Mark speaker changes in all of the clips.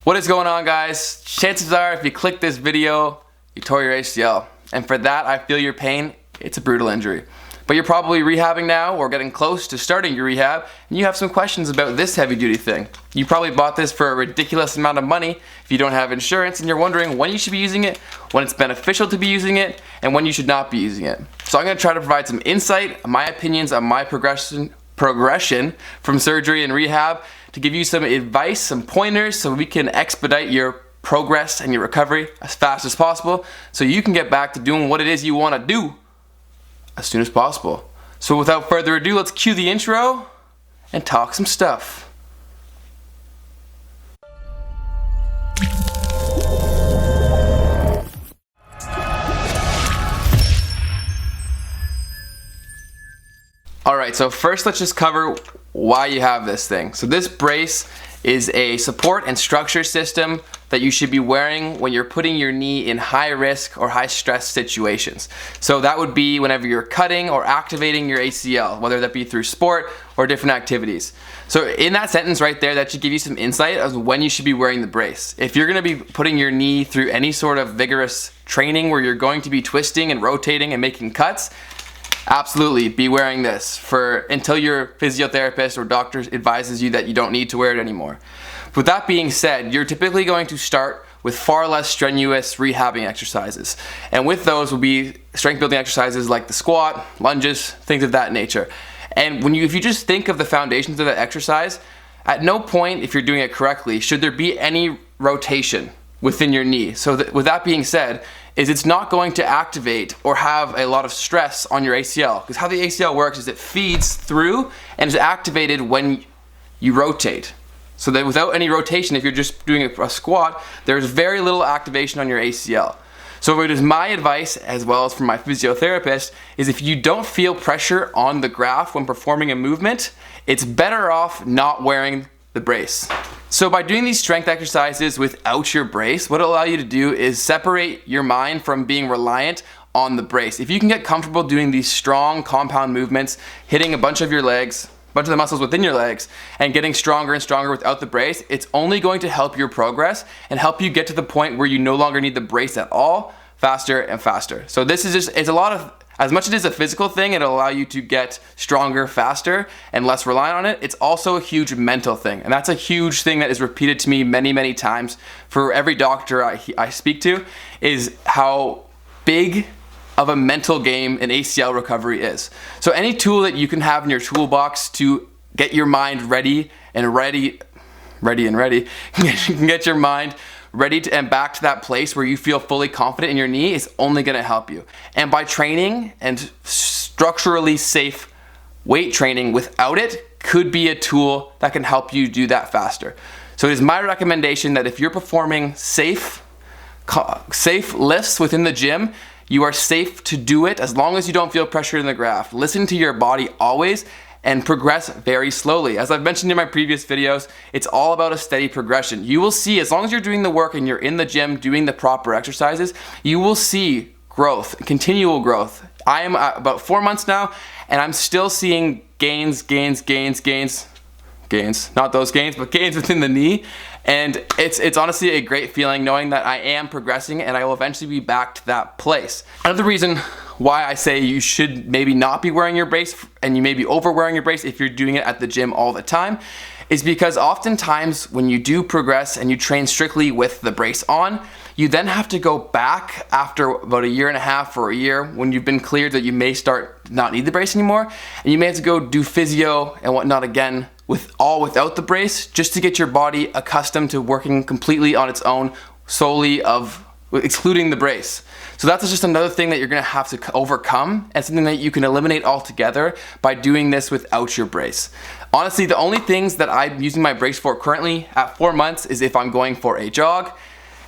Speaker 1: What is going on, guys? Chances are if you click this video, you tore your ACL. And for that, I feel your pain. It's a brutal injury. But you're probably rehabbing now or getting close to starting your rehab, and you have some questions about this heavy duty thing. You probably bought this for a ridiculous amount of money if you don't have insurance, and you're wondering when you should be using it, when it's beneficial to be using it, and when you should not be using it. So I'm going to try to provide some insight, my opinions on my progression from surgery and rehab, to give you some advice, some pointers, so we can expedite your progress and your recovery as fast as possible, so you can get back to doing what it is you want to do as soon as possible. So without further ado, let's cue the intro and talk some stuff. Alright, so first let's just cover why you have this thing. So this brace is a support and structure system that you should be wearing when you're putting your knee in high risk or high stress situations. So that would be whenever you're cutting or activating your ACL, whether that be through sport or different activities. So in that sentence right there, that should give you some insight as when you should be wearing the brace. If you're going to be putting your knee through any sort of vigorous training where you're going to be twisting and rotating and making cuts, absolutely be wearing this until your physiotherapist or doctor advises you that you don't need to wear it anymore. With that being said, you're typically going to start with far less strenuous rehabbing exercises. And with those will be strength building exercises like the squat, lunges, things of that nature. And if you just think of the foundations of that exercise, at no point, if you're doing it correctly, should there be any rotation within your knee. So with that being said, it's not going to activate or have a lot of stress on your ACL. Because how the ACL works is it feeds through and is activated when you rotate. So that without any rotation, if you're just doing a squat, there's very little activation on your ACL. So it is my advice, as well as from my physiotherapist, is if you don't feel pressure on the graph when performing a movement, it's better off not wearing the brace. So by doing these strength exercises without your brace, what it'll allow you to do is separate your mind from being reliant on the brace. If you can get comfortable doing these strong compound movements, hitting a bunch of your legs, a bunch of the muscles within your legs, and getting stronger and stronger without the brace, it's only going to help your progress and help you get to the point where you no longer need the brace at all, faster and faster. So this is just, it's a lot of, as much as it is a physical thing, it'll allow you to get stronger, faster, and less reliant on it. It's also a huge mental thing. And that's a huge thing that is repeated to me many, many times for every doctor I speak to, is how big of a mental game an ACL recovery is. So any tool that you can have in your toolbox to get your mind ready, get your mind ready and back to that place where you feel fully confident in your knee is only going to help you. And by training and structurally safe weight training without it could be a tool that can help you do that faster. So it is my recommendation that if you're performing safe lifts within the gym, you are safe to do it as long as you don't feel pressure in the graph. Listen to your body always and progress very slowly. As I've mentioned in my previous videos, it's all about a steady progression. You will see, as long as you're doing the work and you're in the gym doing the proper exercises, you will see growth, continual growth. I am about 4 months now, and I'm still seeing gains, not those gains, but gains within the knee. And it's honestly a great feeling knowing that I am progressing and I will eventually be back to that place. Another reason why I say you should maybe not be wearing your brace, and you may be over wearing your brace if you're doing it at the gym all the time, is because oftentimes when you do progress and you train strictly with the brace on, you then have to go back after about a year and a half or a year when you've been cleared that you may start to not need the brace anymore, and you may have to go do physio and whatnot again without the brace, just to get your body accustomed to working completely on its own, solely excluding the brace. So that's just another thing that you're going to have to overcome, and something that you can eliminate altogether by doing this without your brace. Honestly, the only things that I'm using my brace for currently at 4 months is if I'm going for a jog,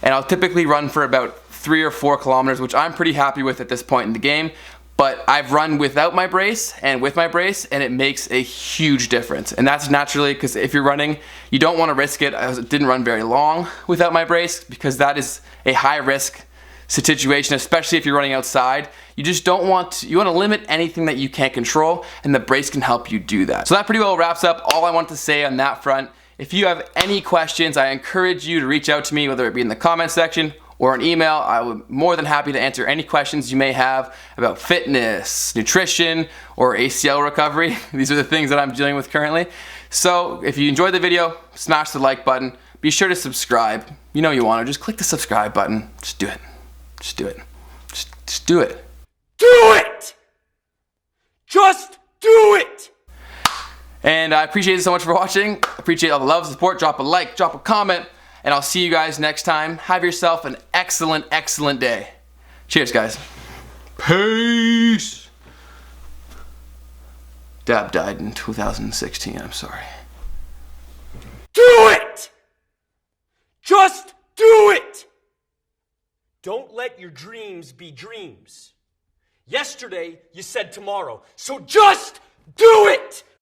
Speaker 1: and I'll typically run for about 3 or 4 kilometers, which I'm pretty happy with at this point in the game. But I've run without my brace and with my brace, and it makes a huge difference. And that's naturally because if you're running, you don't want to risk it. I didn't run very long without my brace because that is a high risk situation, especially if you're running outside. You just don't want you want to limit anything that you can't control, and the brace can help you do that. So that pretty well wraps up all I want to say on that front. If you have any questions, I encourage you to reach out to me, whether it be in the comment section or an email. I would be more than happy to answer any questions you may have about fitness, nutrition, or ACL recovery. These are the things that I'm dealing with currently. So if you enjoyed the video, smash the like button. Be sure to subscribe. You know you want to. Just click the subscribe button. Just do it. Just do it. Just do it.
Speaker 2: Do it! Just do it!
Speaker 1: And I appreciate you so much for watching. Appreciate all the love, support. Drop a like, drop a comment, and I'll see you guys next time. Have yourself an excellent, excellent day. Cheers, guys. Peace. Dab died in 2016. I'm sorry.
Speaker 2: Do it! Just do it! Don't let your dreams be dreams. Yesterday, you said tomorrow, so just do it!